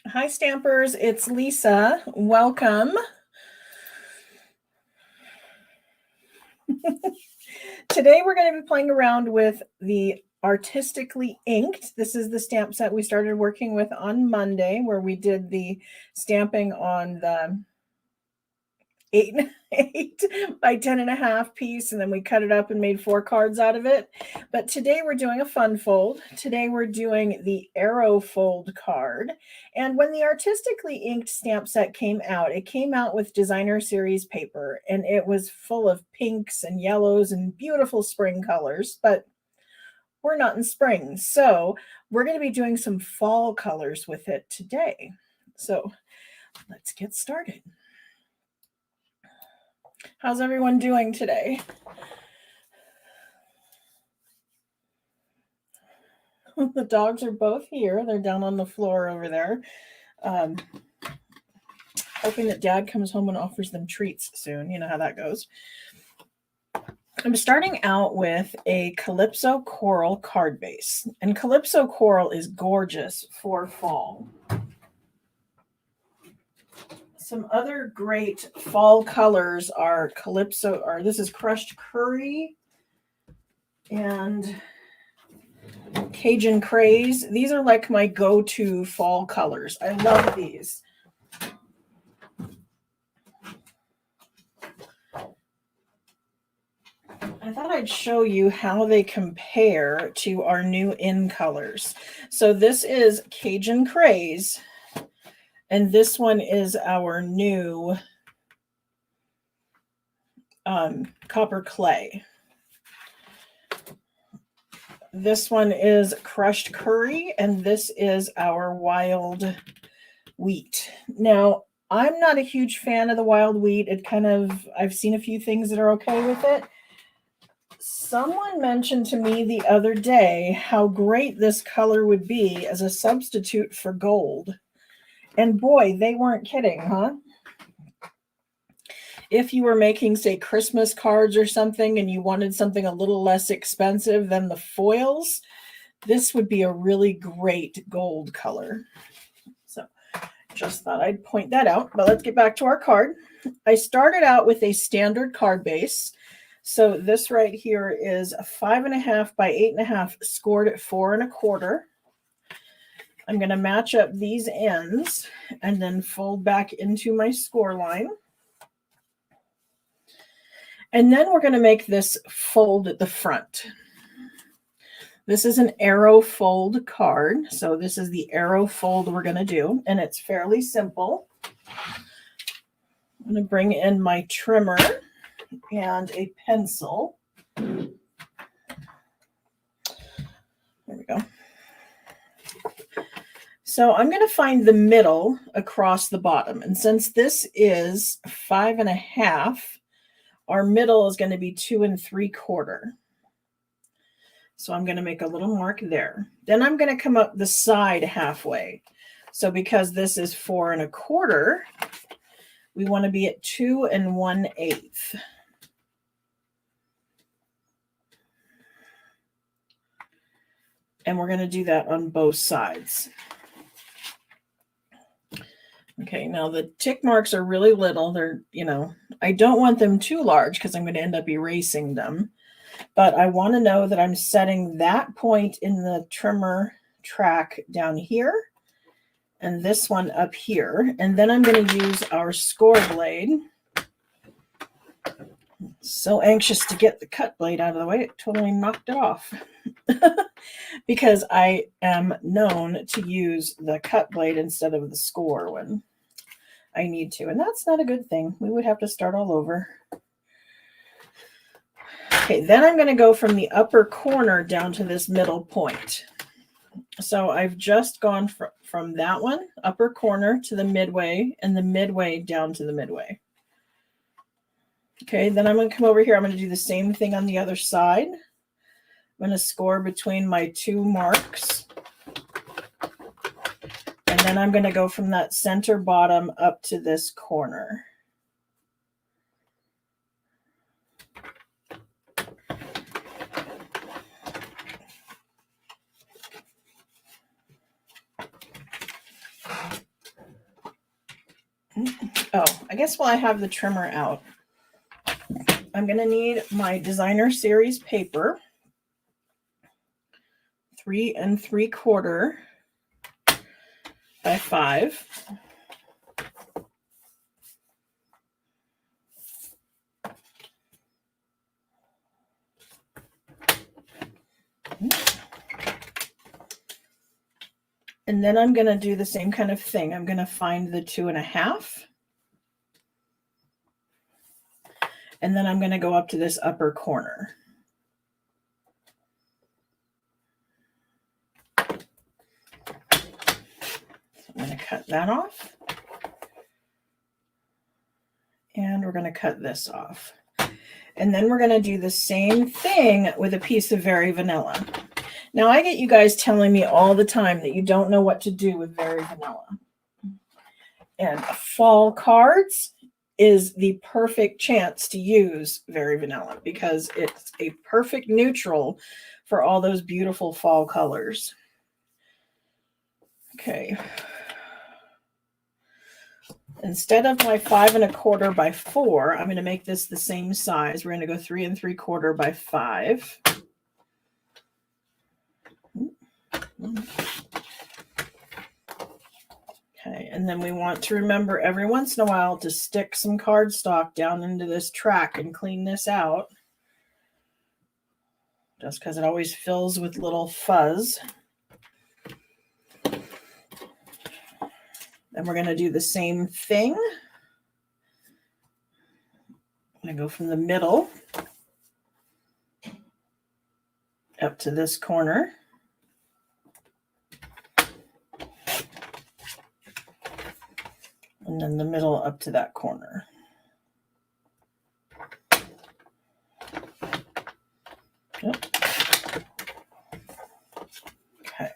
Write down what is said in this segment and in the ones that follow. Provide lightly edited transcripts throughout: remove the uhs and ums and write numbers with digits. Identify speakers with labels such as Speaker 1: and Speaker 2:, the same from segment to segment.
Speaker 1: Hi, Stampers. It's Lisa. Welcome. Today we're going to be playing around with the Artistically Inked. This is the stamp set we started working with on Monday, where we did the stamping on the 8 by 10.5 piece, and then we cut it up and made 4 cards out of it. But today we're doing a fun fold. Today we're doing the arrow fold card. And when the Artistically Inked stamp set came out, it came out with designer series paper, and it was full of pinks and yellows and beautiful spring colors. But we're not in spring, so we're going to be doing some fall colors with it today. So let's get started. How's everyone doing today? The dogs are both here. They're down on the floor over there. Hoping that Dad comes home and offers them treats soon. You know how that goes. I'm starting out with a Calypso Coral card base. And Calypso Coral is gorgeous for fall. Some other great fall colors are this is Crushed Curry and Cajun Craze. These are like my go-to fall colors. I love these. I thought I'd show you how they compare to our new in colors. So this is Cajun Craze, and this one is our new Copper Clay. This one is Crushed Curry, and this is our Wild Wheat. Now, I'm not a huge fan of the Wild Wheat. I've seen a few things that are okay with it. Someone mentioned to me the other day how great this color would be as a substitute for gold. And boy, they weren't kidding, huh? If you were making, say, Christmas cards or something and you wanted something a little less expensive than the foils, this would be a really great gold color. So just thought I'd point that out. But let's get back to our card. I started out with a standard card base. So this right here is a 5.5 by 8.5 scored at 4 1/4. I'm going to match up these ends and then fold back into my score line. And then we're going to make this fold at the front. This is an arrow fold card. So this is the arrow fold we're going to do, and it's fairly simple. I'm going to bring in my trimmer and a pencil. There we go. So I'm going to find the middle across the bottom. And since this is 5.5, our middle is going to be 2 3/4. So I'm going to make a little mark there. Then I'm going to come up the side halfway. So because this is 4 1/4, we want to be at 2 1/8. And we're going to do that on both sides. Okay, now the tick marks are really little. They're, I don't want them too large because I'm going to end up erasing them. But I want to know that I'm setting that point in the trimmer track down here and this one up here. And then I'm going to use our score blade. So anxious to get the cut blade out of the way, it totally knocked it off. Because I am known to use the cut blade instead of the score when I need to. And that's not a good thing. We would have to start all over. Okay, then I'm going to go from the upper corner down to this middle point. So I've just gone from that one, upper corner, to the midway, and the midway down to the midway. Okay, then I'm going to come over here. I'm going to do the same thing on the other side. I'm going to score between my 2 marks. And then I'm going to go from that center bottom up to this corner. Oh, I guess while I have the trimmer out, I'm going to need my designer series paper, 3 3/4 by 5. And then I'm going to do the same kind of thing. I'm going to find the 2.5. And then I'm going to go up to this upper corner. So I'm going to cut that off. And we're going to cut this off. And then we're going to do the same thing with a piece of Very Vanilla. Now, I get you guys telling me all the time that you don't know what to do with Very Vanilla. And fall cards is the perfect chance to use Very Vanilla because it's a perfect neutral for all those beautiful fall colors. Okay. Instead of my 5 1/4 by 4, I'm going to make this the same size. We're going to go 3 3/4 by 5. Okay, and then we want to remember every once in a while to stick some cardstock down into this track and clean this out. Just because it always fills with little fuzz. Then we're going to do the same thing. I'm going to go from the middle up to this corner. And then the middle up to that corner. Yep. Okay.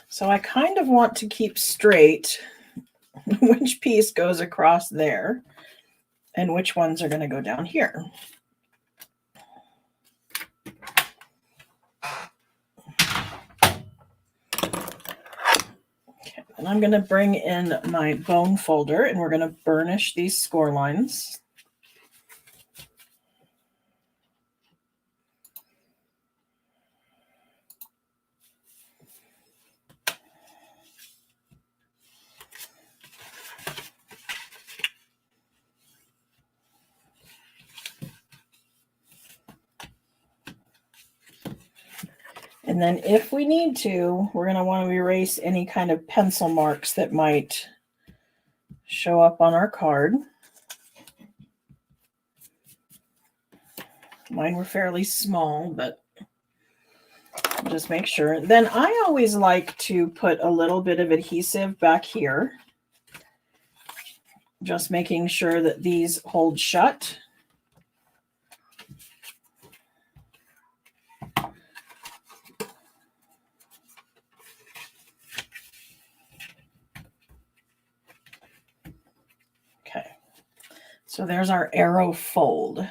Speaker 1: So I kind of want to keep straight which piece goes across there and which ones are going to go down here. Okay, and I'm going to bring in my bone folder and we're going to burnish these score lines. And then if we need to, we're going to want to erase any kind of pencil marks that might show up on our card. Mine were fairly small, but just make sure. Then I always like to put a little bit of adhesive back here. Just making sure that these hold shut. Okay, so there's our arrow fold.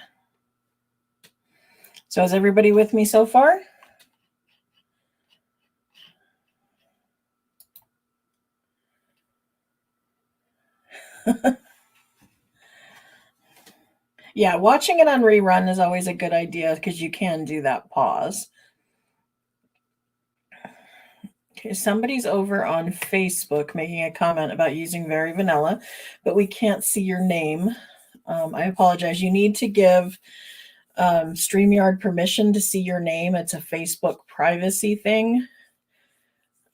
Speaker 1: So is everybody with me so far? Yeah, watching it on rerun is always a good idea because you can do that pause. Okay, somebody's over on Facebook making a comment about using Very Vanilla, but we can't see your name. I apologize. You need to give StreamYard permission to see your name. It's a Facebook privacy thing.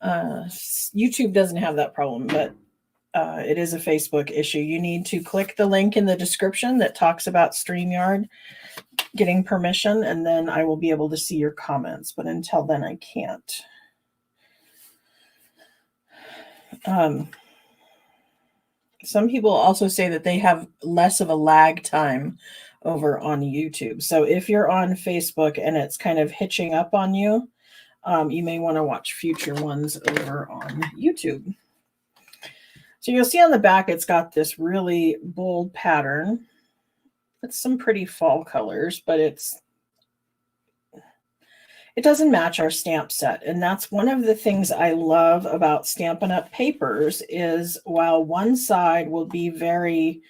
Speaker 1: YouTube doesn't have that problem, but it is a Facebook issue. You need to click the link in the description that talks about StreamYard getting permission, and then I will be able to see your comments. But until then, I can't. Some people also say that they have less of a lag time over on YouTube. So if you're on Facebook and it's kind of hitching up on you, you may want to watch future ones over on YouTube. So you'll see on the back, it's got this really bold pattern. It's some pretty fall colors, but it's it doesn't match our stamp set. And that's one of the things I love about Stampin' Up! Papers is while one side will be very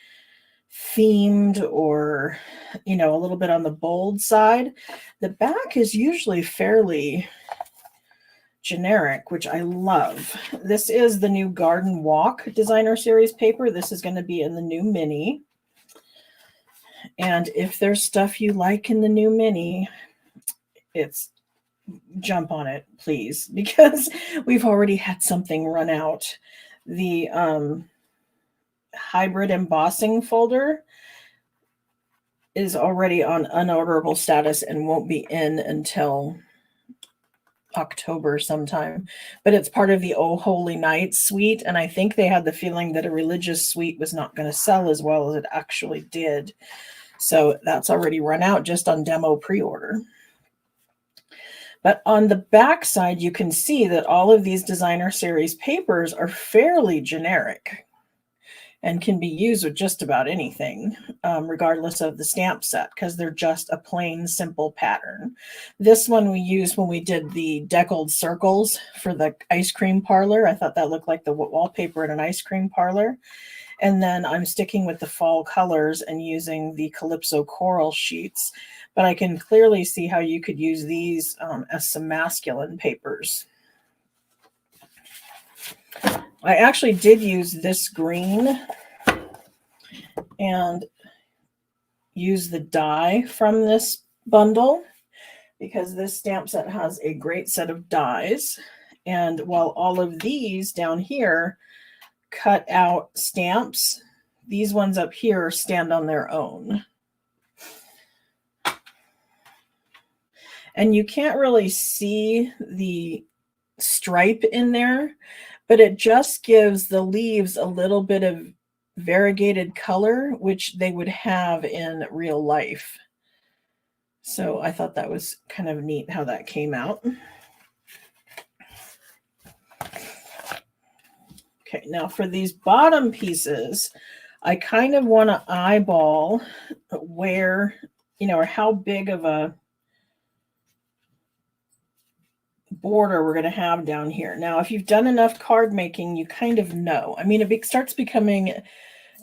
Speaker 1: themed or, you know, a little bit on the bold side, the back is usually fairly generic, which I love. This is the new Garden Walk Designer Series paper. This is going to be in the new mini. And if there's stuff you like in the new mini, it's jump on it, please, because we've already had something run out. The hybrid embossing folder is already on unorderable status and won't be in until October sometime, but it's part of the Oh Holy Night suite, and I think they had the feeling that a religious suite was not going to sell as well as it actually did. So that's already run out just on demo pre-order. But on the back side, you can see that all of these designer series papers are fairly generic and can be used with just about anything, regardless of the stamp set, because they're just a plain, simple pattern. This one we used when we did the deckled circles for the ice cream parlor. I thought that looked like the wallpaper in an ice cream parlor. And then I'm sticking with the fall colors and using the Calypso coral sheets. But I can clearly see how you could use these as some masculine papers. I actually did use this green and use the die from this bundle because this stamp set has a great set of dies. And while all of these down here cut out stamps, these ones up here stand on their own. And you can't really see the stripe in there, but it just gives the leaves a little bit of variegated color, which they would have in real life. So I thought that was kind of neat how that came out. Okay, now for these bottom pieces, I kind of want to eyeball where, you know, or how big of a border we're going to have down here. Now, if you've done enough card making, you kind of know. I mean, it starts becoming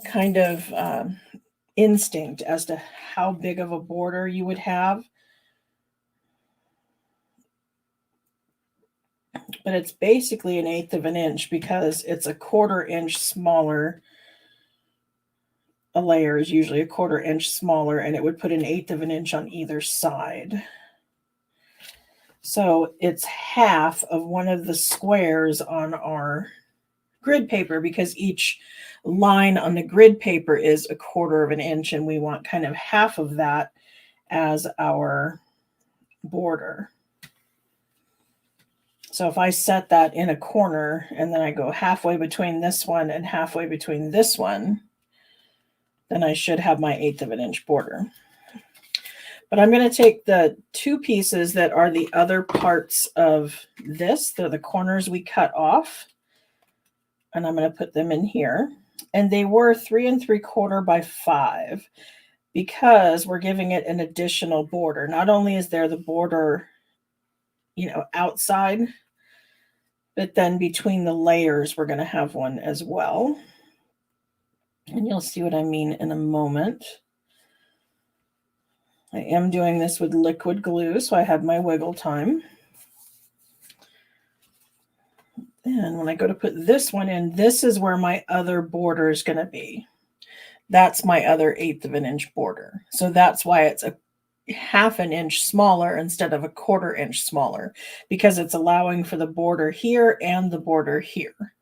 Speaker 1: kind of instinct as to how big of a border you would have. But it's basically 1/8 of an inch because it's a 1/4 inch smaller. A layer is usually a 1/4 inch smaller, and it would put 1/8 of an inch on either side. So it's half of one of the squares on our grid paper because each line on the grid paper is a 1/4 of an inch, and we want kind of half of that as our border. So if I set that in a corner and then I go halfway between this one and halfway between this one, then I should have my 1/8 of an inch border. But I'm going to take the two pieces that are the other parts of this. They're the corners we cut off. And I'm going to put them in here. And they were 3 3/4 by 5 because we're giving it an additional border. Not only is there the border, you know, outside, but then between the layers, we're going to have one as well. And you'll see what I mean in a moment. I am doing this with liquid glue, so I have my wiggle time. And when I go to put this one in, this is where my other border is going to be. That's my other 1/8 of an inch border. So that's why it's a 1/2 an inch smaller instead of a 1/4 inch smaller, because it's allowing for the border here and the border here.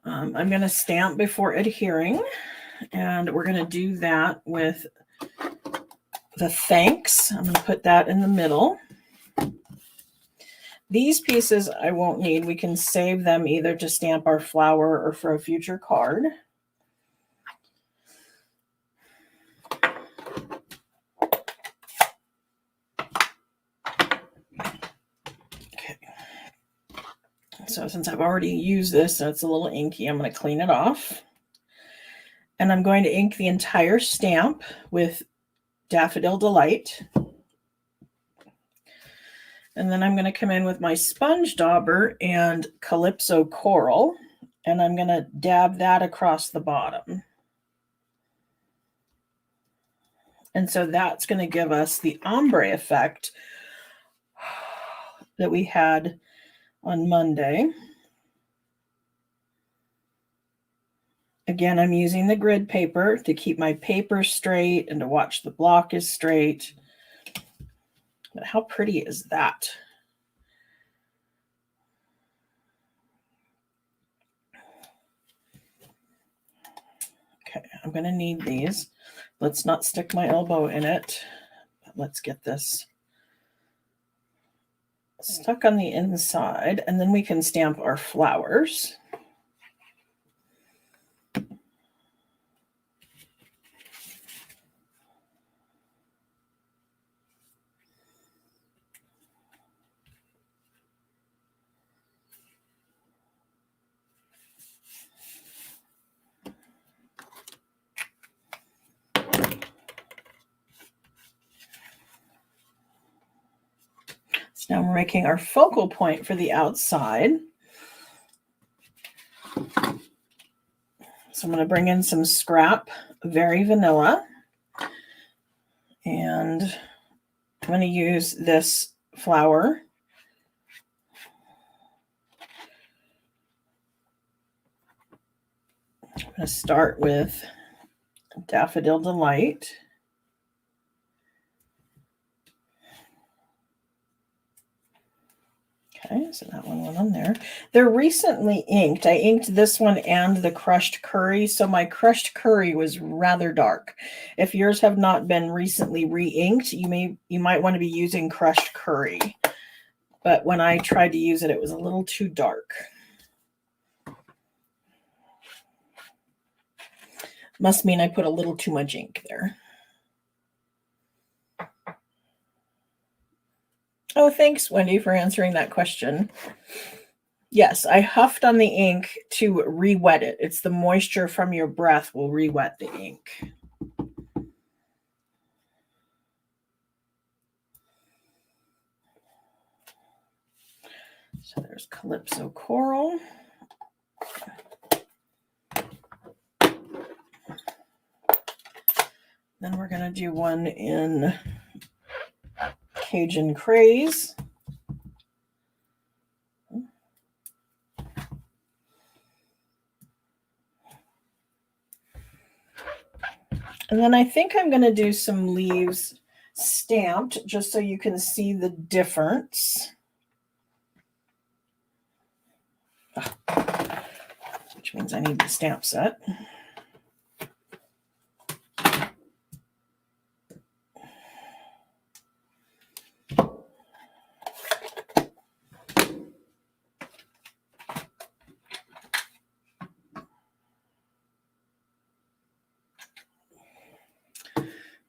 Speaker 1: I'm going to stamp before adhering, and we're going to do that with the thanks. I'm going to put that in the middle. These pieces I won't need. We can save them either to stamp our flower or for a future card. Okay. So since I've already used this, so it's a little inky, I'm going to clean it off. And I'm going to ink the entire stamp with Daffodil Delight. And then I'm going to come in with my sponge dauber and Calypso Coral, and I'm going to dab that across the bottom. And so that's going to give us the ombre effect that we had on Monday. Again, I'm using the grid paper to keep my paper straight and to watch the block is straight. But how pretty is that? Okay, I'm going to need these. Let's not stick my elbow in it. Let's get this stuck on the inside, and then we can stamp our flowers. So now we're making our focal point for the outside. So I'm going to bring in some scrap Very Vanilla. And I'm going to use this flower. I'm going to start with Daffodil Delight. Okay, so that one went on there. They're recently inked. I inked this one and the crushed curry. So my crushed curry was rather dark. If yours have not been recently re-inked, you might want to be using crushed curry. But when I tried to use it, it was a little too dark. Must mean I put a little too much ink there. Oh, thanks, Wendy, for answering that question. Yes, I huffed on the ink to re-wet it. It's the moisture from your breath will re-wet the ink. So there's Calypso Coral. Then we're going to do one in Cajun Craze. And then I think I'm going to do some leaves stamped just so you can see the difference. Which means I need the stamp set.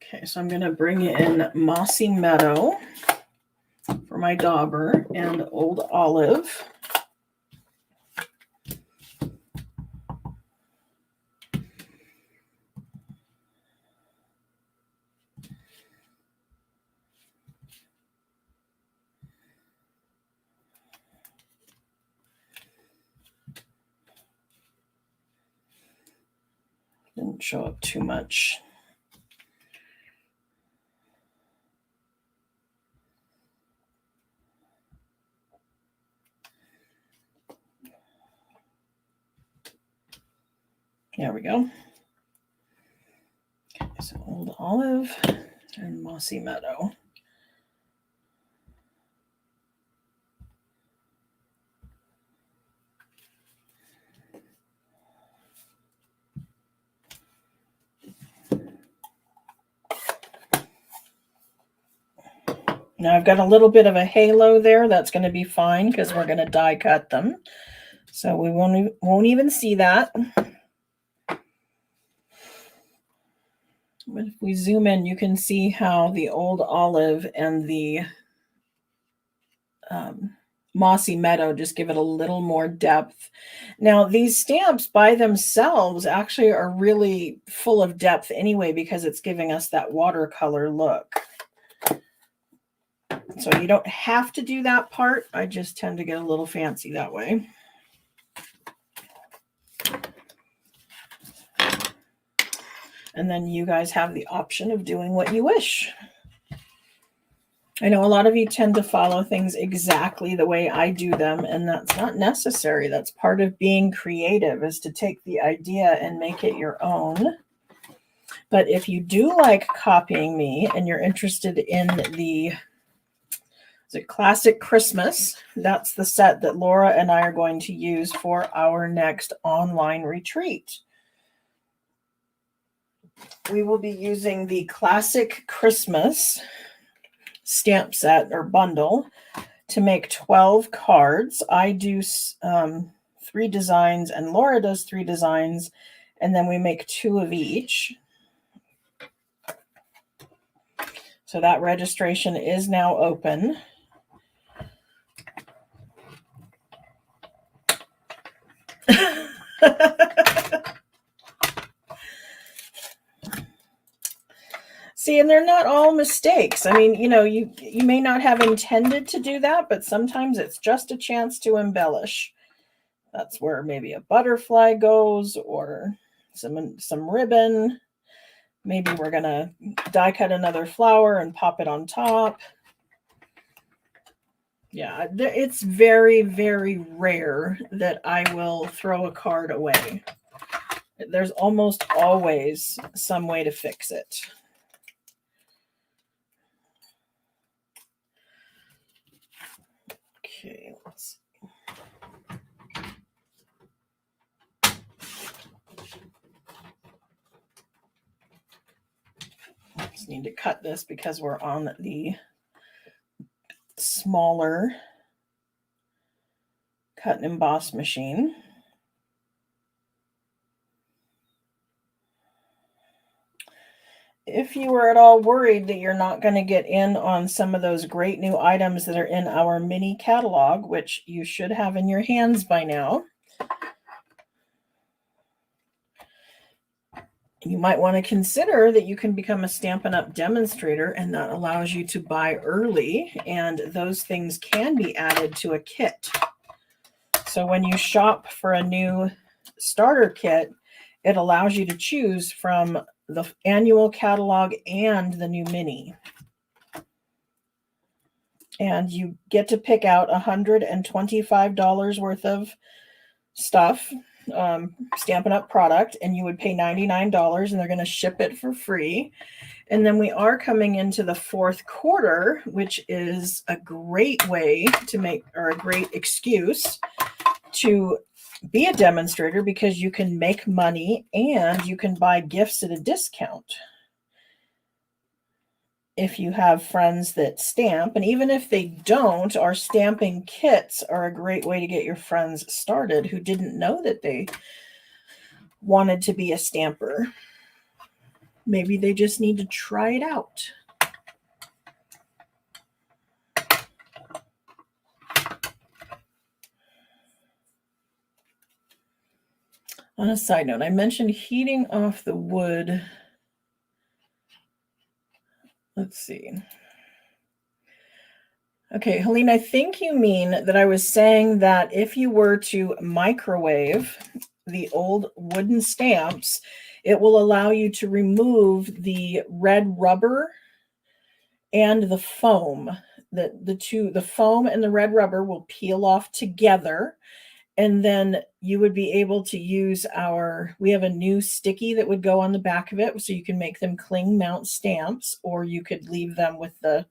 Speaker 1: Okay, so I'm going to bring in Mossy Meadow for my dauber and Old Olive. Didn't show up too much. There we go. Okay, so Old Olive and Mossy Meadow. Now I've got a little bit of a halo there. That's going to be fine because we're going to die cut them. So we won't even see that. But if we zoom in, you can see how the Old Olive and the mossy meadow, just give it a little more depth. Now, these stamps by themselves actually are really full of depth anyway because it's giving us that watercolor look. So you don't have to do that part. I just tend to get a little fancy that way. And then you guys have the option of doing what you wish. I know a lot of you tend to follow things exactly the way I do them, and that's not necessary. That's part of being creative, is to take the idea and make it your own. But if you do like copying me and you're interested in the Classic Christmas, that's the set that Laura and I are going to use for our next online retreat. We will be using the Classic Christmas stamp set or bundle to make 12 cards. I do 3 designs and Laura does 3 designs, and then we make 2 of each. So that registration is now open. See, and they're not all mistakes. I mean, you know, you may not have intended to do that, but sometimes it's just a chance to embellish. That's where maybe a butterfly goes, or some ribbon. Maybe we're going to die cut another flower and pop it on top. Yeah, it's very, very rare that I will throw a card away. There's almost always some way to fix it. Okay, let's see. Just need to cut this because we're on the smaller cut and emboss machine. If you were at all worried that you're not going to get in on some of those great new items that are in our mini catalog, which you should have in your hands by now, you might want to consider that you can become a Stampin' Up! Demonstrator, and that allows you to buy early, and those things can be added to a kit. So when you shop for a new starter kit, it allows you to choose from the annual catalog and the new mini. And you get to pick out $125 worth of stuff, Stampin' Up! Product, and you would pay $99 and they're going to ship it for free. And then we are coming into the 4th quarter, which is a great way to make, or a great excuse to be a demonstrator, because you can make money and you can buy gifts at a discount if you have friends that stamp. And even if they don't, our stamping kits are a great way to get your friends started who didn't know that they wanted to be a stamper. Maybe they just need to try it out. On a side note, I mentioned heating off the wood. Let's see. Okay, Helene, I think you mean that I was saying that if you were to microwave the old wooden stamps, it will allow you to remove the red rubber and the foam. The foam and the red rubber will peel off together, and then you would be able to use we have a new sticky that would go on the back of it, so you can make them cling mount stamps, or you could leave them with the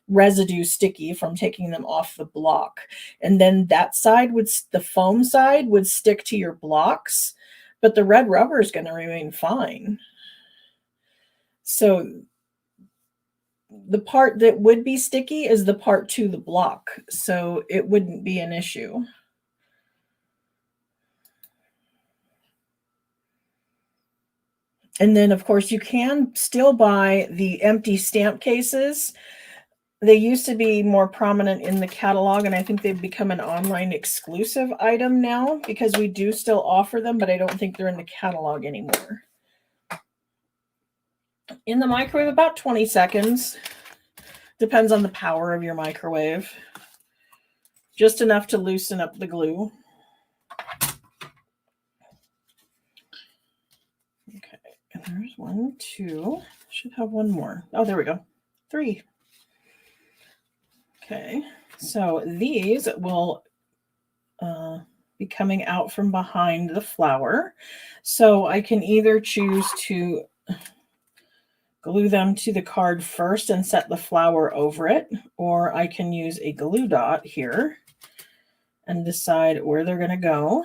Speaker 1: residue sticky from taking them off the block. And then that side the foam side would stick to your blocks, but the red rubber is going to remain fine. So the part that would be sticky is the part to the block, so it wouldn't be an issue. And then, of course, you can still buy the empty stamp cases They used to be more prominent in the catalog, and I think they've become an online exclusive item now because we do still offer them, but I don't think they're in the catalog anymore. In the microwave, about 20 seconds. Depends on the power of your microwave. Just enough to loosen up the glue. Okay, and there's 1, 2. Should have one more. Oh, there we go. 3. Okay, so these will be coming out from behind the flower. So I can either choose to glue them to the card first and set the flower over it, or I can use a glue dot here and decide where they're going to go.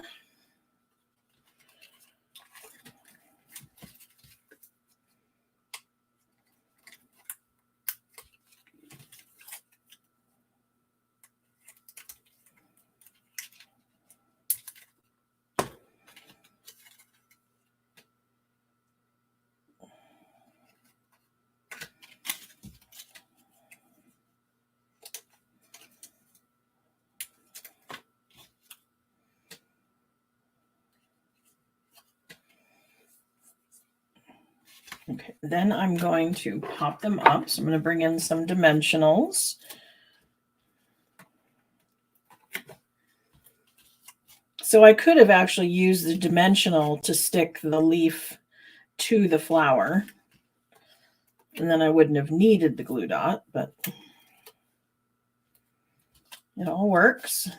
Speaker 1: Okay, then I'm going to pop them up. So I'm going to bring in some dimensionals. So I could have actually used the dimensional to stick the leaf to the flower, and then I wouldn't have needed the glue dot, but it all works.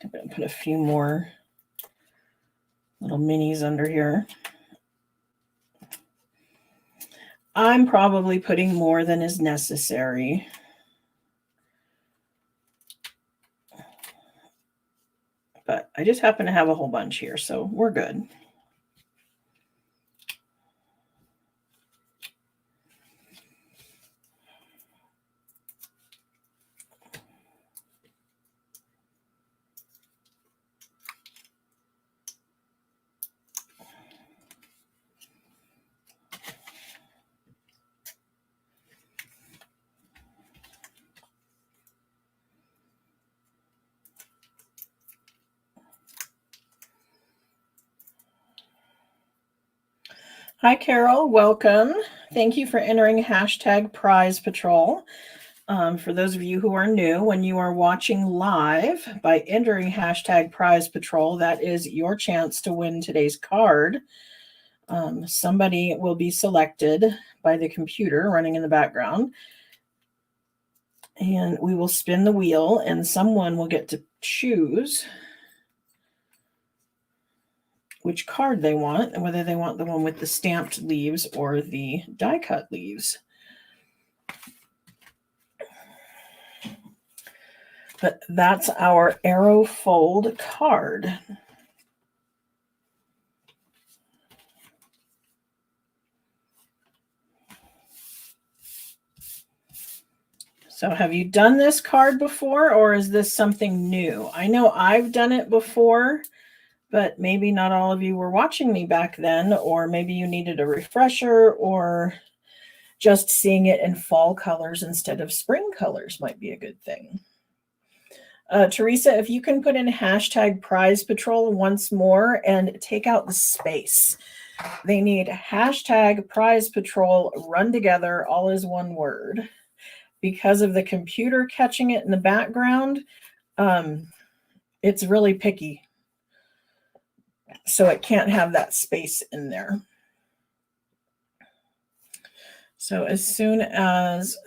Speaker 1: I'm going to put a few more little minis under here. I'm probably putting more than is necessary. But I just happen to have a whole bunch here, so we're good. Hi, Carol. Welcome. Thank you for entering hashtag Prize Patrol. For those of you who are new, when you are watching live by entering hashtag Prize Patrol, that is your chance to win today's card. Somebody will be selected by the computer running in the background, and we will spin the wheel, and someone will get to choose which card they want and whether they want the one with the stamped leaves or the die cut leaves. But that's our arrow fold card. So have you done this card before, or is this something new? I know I've done it before, but maybe not all of you were watching me back then, or maybe you needed a refresher, or just seeing it in fall colors instead of spring colors might be a good thing. Teresa, if you can put in hashtag Prize Patrol once more and take out the space. They need hashtag Prize Patrol run together, all as one word. Because of the computer catching it in the background, it's really picky. So it can't have that space in there. So as soon as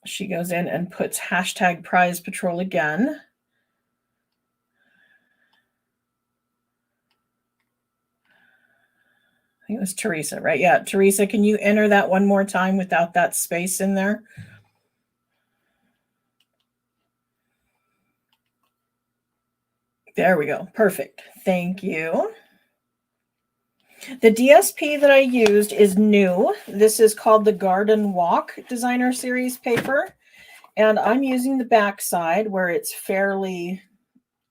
Speaker 1: she goes in and puts hashtag Prize Patrol again, I think it was Teresa, right? Yeah, Teresa, can you enter that one more time without that space in there? There we go. Perfect. Thank you. The DSP that I used is new. This is called the Garden Walk Designer Series paper. And I'm using the back side where it's fairly,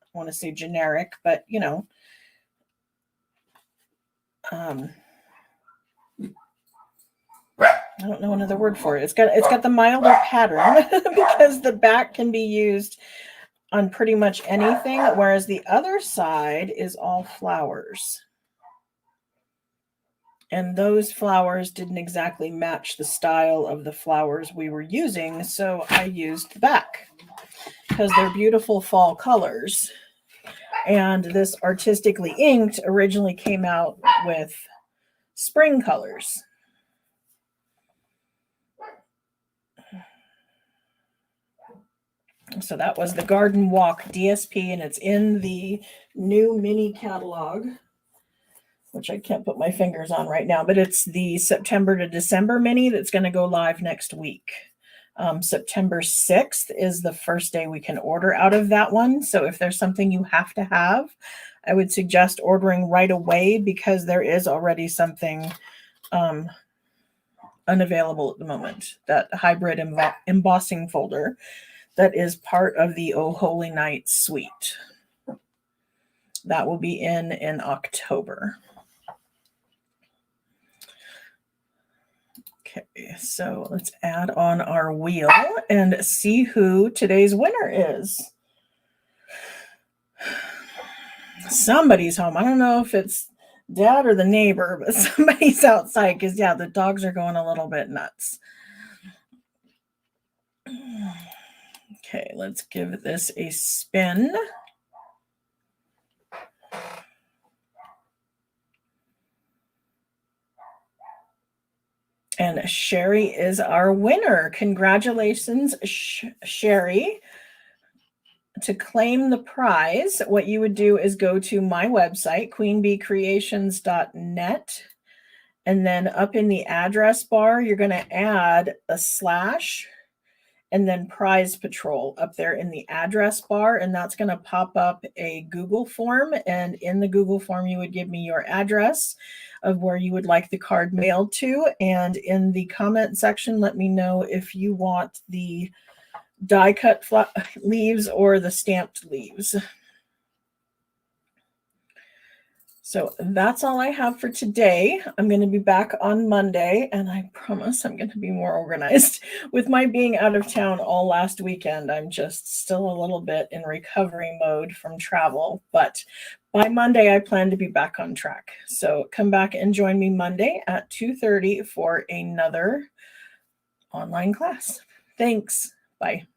Speaker 1: I want to say generic, but you know, I don't know another word for it. It's got the milder pattern because the back can be used on pretty much anything, whereas the other side is all flowers. And those flowers didn't exactly match the style of the flowers we were using, so I used the back because they're beautiful fall colors. And this Artistically Inked originally came out with spring colors. So that was the Garden Walk DSP, and it's in the new mini catalog, which I can't put my fingers on right now, but it's the September to December mini that's going to go live next week. September 6th is the first day we can order out of that one. So if there's something you have to have, I would suggest ordering right away because there is already something unavailable at the moment, that hybrid embossing folder that is part of the Oh Holy Night suite. That will be in October. Okay, so let's add on our wheel and see who today's winner is. Somebody's home. I don't know if it's Dad or the neighbor, but somebody's outside because, yeah, the dogs are going a little bit nuts. Okay, let's give this a spin. And Sherry is our winner. Congratulations, Sherry. To claim the prize, what you would do is go to my website, queenbeecreations.net. And then up in the address bar, you're going to add a / and then Prize Patrol up there in the address bar. And that's going to pop up a Google form. And in the Google form, you would give me your address of where you would like the card mailed to. And in the comment section, let me know if you want the die cut leaves or the stamped leaves. So that's all I have for today. I'm going to be back on Monday, and I promise I'm going to be more organized. With my being out of town all last weekend, I'm just still a little bit in recovery mode from travel. But by Monday, I plan to be back on track. So come back and join me Monday at 2:30 for another online class. Thanks. Bye.